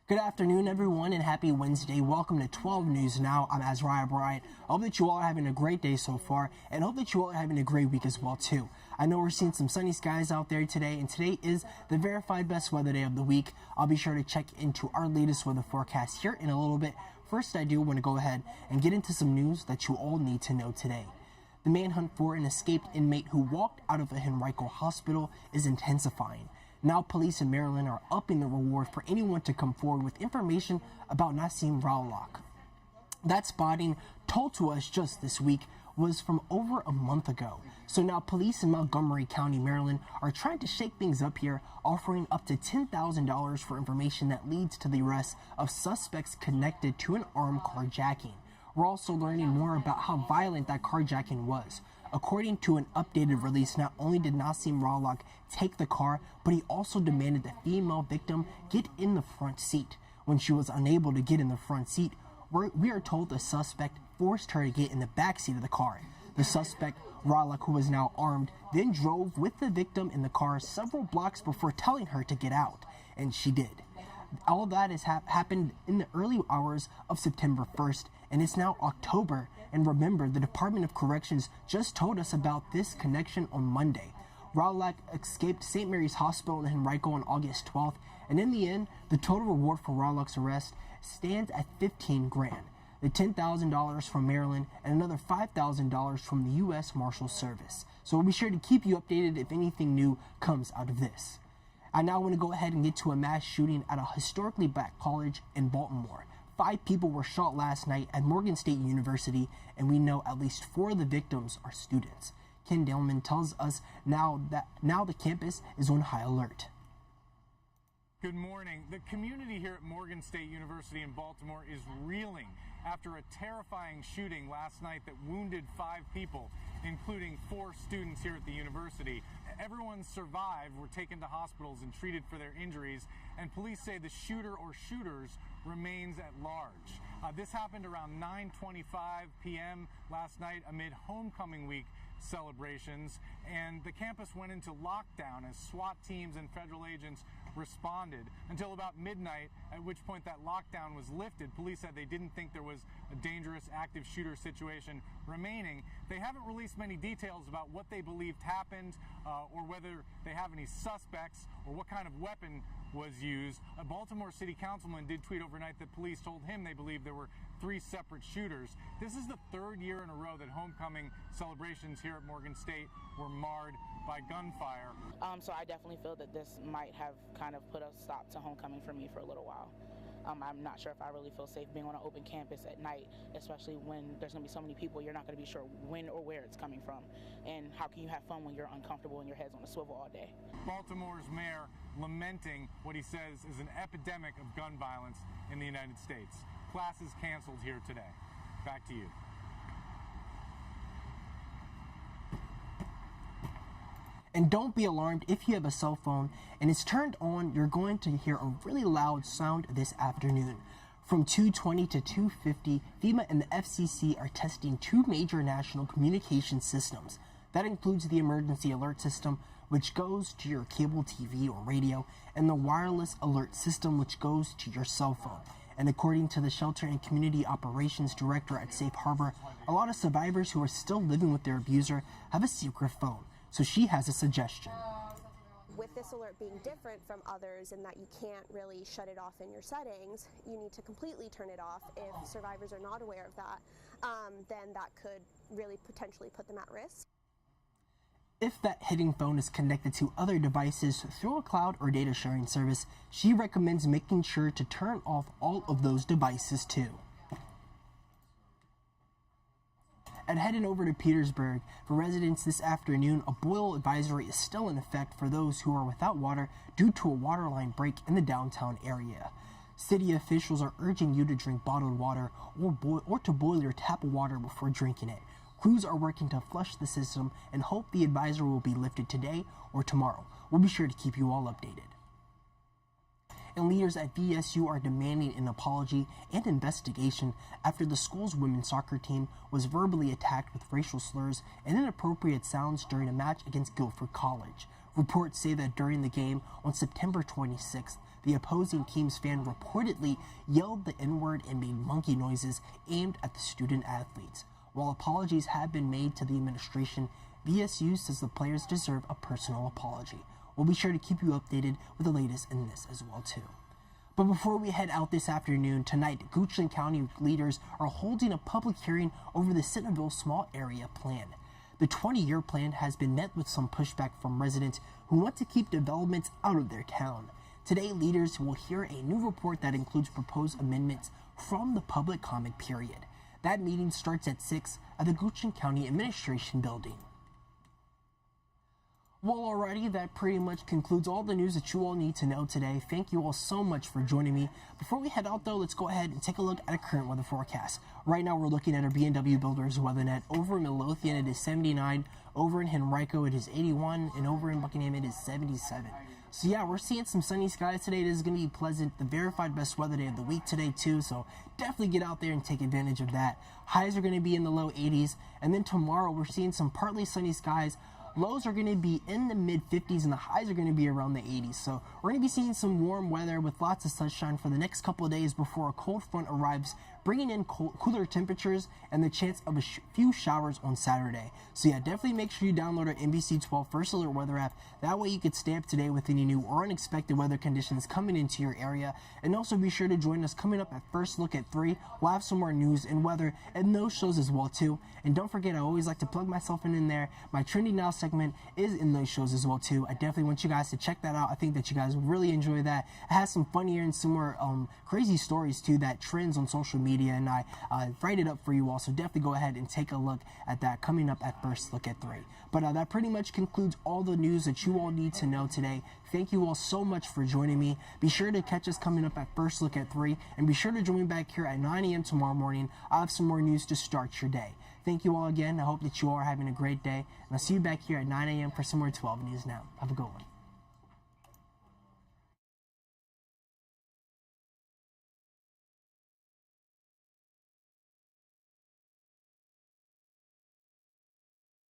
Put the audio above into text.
Good afternoon, everyone, and happy Wednesday. Welcome to 12 News Now. I'm Azariah Bryant. I hope that you all are having a great day so far, and hope that you all are having a great week as well, too. I know we're seeing some sunny skies out there today, and today is the verified best weather day of the week. I'll be sure to check into our latest weather forecast here in a little bit. First, I do want to go ahead and get into some news that you all need to know today. The manhunt for an escaped inmate who walked out of a Henrico hospital is intensifying. Now police in Maryland are upping the reward for anyone to come forward with information about Nassim Rowlock. That spotting, told to us just this week, was from over a month ago. So now police in Montgomery County, Maryland are trying to shake things up here, offering up to $10,000 for information that leads to the arrest of suspects connected to an armed carjacking. We're also learning more about how violent that carjacking was. According to an updated release, not only did Nassim Rowlock take the car, but he also demanded the female victim get in the front seat. When she was unable to get in the front seat, we are told the suspect forced her to get in the back seat of the car. The suspect, Rowlock, who was now armed, then drove with the victim in the car several blocks before telling her to get out, and she did. All that has happened in the early hours of September 1st, and it's now October. And remember, the Department of Corrections just told us about this connection on Monday. Rowlock escaped St. Mary's Hospital in Henrico on August 12th, and in the end, the total reward for Rowlock's arrest stands at $15 grand. The $10,000 from Maryland and another $5,000 from the U.S. Marshal Service. So we'll be sure to keep you updated if anything new comes out of this. I now want to go ahead and get to a mass shooting at a historically black college in Baltimore. 5 people were shot last night at Morgan State University, and we know at least 4 of the victims are students. Ken Dillman tells us now the campus is on high alert. Good morning. The community here at Morgan State University in Baltimore is reeling after a terrifying shooting last night that wounded 5 people, including 4 students here at the university. Everyone survived, were taken to hospitals and treated for their injuries, and police say the shooter or shooters remains at large. This happened around 9:25 p.m. last night amid homecoming week celebrations, and the campus went into lockdown as SWAT teams and federal agents responded until about midnight, at which point that lockdown was lifted. Police said they didn't think there was a dangerous active shooter situation remaining. They haven't released many details about what they believed happened or whether they have any suspects or what kind of weapon was used. A Baltimore City Councilman did tweet overnight that police told him they believe there were 3 separate shooters. This is the 3rd year in a row that homecoming celebrations here at Morgan State were marred by gunfire. So I definitely feel that this might have kind of put a stop to homecoming for me for a little while. I'm not sure if I really feel safe being on an open campus at night, especially when there's going to be so many people. You're not going to be sure when or where it's coming from. And how can you have fun when you're uncomfortable and your head's on a swivel all day? Baltimore's mayor lamenting what he says is an epidemic of gun violence in the United States. Classes canceled here today. Back to you. And don't be alarmed if you have a cell phone and it's turned on, you're going to hear a really loud sound this afternoon. From 2:20 to 2:50, FEMA and the FCC are testing 2 major national communication systems. That includes the emergency alert system, which goes to your cable TV or radio, and the wireless alert system, which goes to your cell phone. And according to the Shelter and Community Operations Director at Safe Harbor, a lot of survivors who are still living with their abuser have a secret phone. So she has a suggestion. With this alert being different from others in that you can't really shut it off in your settings, you need to completely turn it off. If survivors are not aware of that, then that could really potentially put them at risk. If that hitting phone is connected to other devices through a cloud or data sharing service, she recommends making sure to turn off all of those devices too. And heading over to Petersburg, for residents this afternoon, a boil advisory is still in effect for those who are without water due to a water line break in the downtown area. City officials are urging you to drink bottled water or to boil your tap water before drinking it. Crews are working to flush the system and hope the advisory will be lifted today or tomorrow. We'll be sure to keep you all updated. And leaders at VSU are demanding an apology and investigation after the school's women's soccer team was verbally attacked with racial slurs and inappropriate sounds during a match against Guilford College. Reports say that during the game on September 26th, the opposing team's fan reportedly yelled the N-word and made monkey noises aimed at the student athletes. While apologies have been made to the administration, BSU says the players deserve a personal apology. We'll be sure to keep you updated with the latest in this as well too. But before we head out this afternoon, tonight, Goochland County leaders are holding a public hearing over the Centerville Small Area Plan. The 20-year plan has been met with some pushback from residents who want to keep developments out of their town. Today, leaders will hear a new report that includes proposed amendments from the public comment period. That meeting starts at 6 at the Goochland County Administration Building. Well, alrighty, that pretty much concludes all the news that you all need to know today. Thank you all so much for joining me. Before we head out, though, let's go ahead and take a look at a current weather forecast. Right now, we're looking at our B&W Builders WeatherNet. Over in Midlothian, it is 79. Over in Henrico, it is 81. And over in Buckingham, it is 77. So, yeah, we're seeing some sunny skies today. This is going to be pleasant. The verified best weather day of the week today, too. So, definitely get out there and take advantage of that. Highs are going to be in the low 80s. And then tomorrow, we're seeing some partly sunny skies. Lows are going to be in the mid-50s and the highs are going to be around the 80s. So we're going to be seeing some warm weather with lots of sunshine for the next couple of days before a cold front arrives, bringing in cooler temperatures and the chance of a few showers on Saturday. So yeah, definitely make sure you download our NBC 12 First Alert weather app. That way you can stay up to date with any new or unexpected weather conditions coming into your area. And also be sure to join us coming up at First Look at 3. We'll have some more news and weather and those shows as well too. And don't forget, I always like to plug myself in there. My Trending Now segment is in those shows as well too. I definitely want you guys to check that out. I think that you guys would really enjoy that. It has some funnier and some more crazy stories too that trends on social media, and I write it up for you all. So definitely go ahead and take a look at that coming up at First Look at 3. But that pretty much concludes all the news that you all need to know today. Thank you all so much for joining me. Be sure to catch us coming up at First Look at 3, and be sure to join me back here at 9 a.m. tomorrow morning. I'll have some more news to start your day. Thank you all again. I hope that you all are having a great day, and I'll see you back here at 9 a.m. for some more 12 News Now. Have a good one.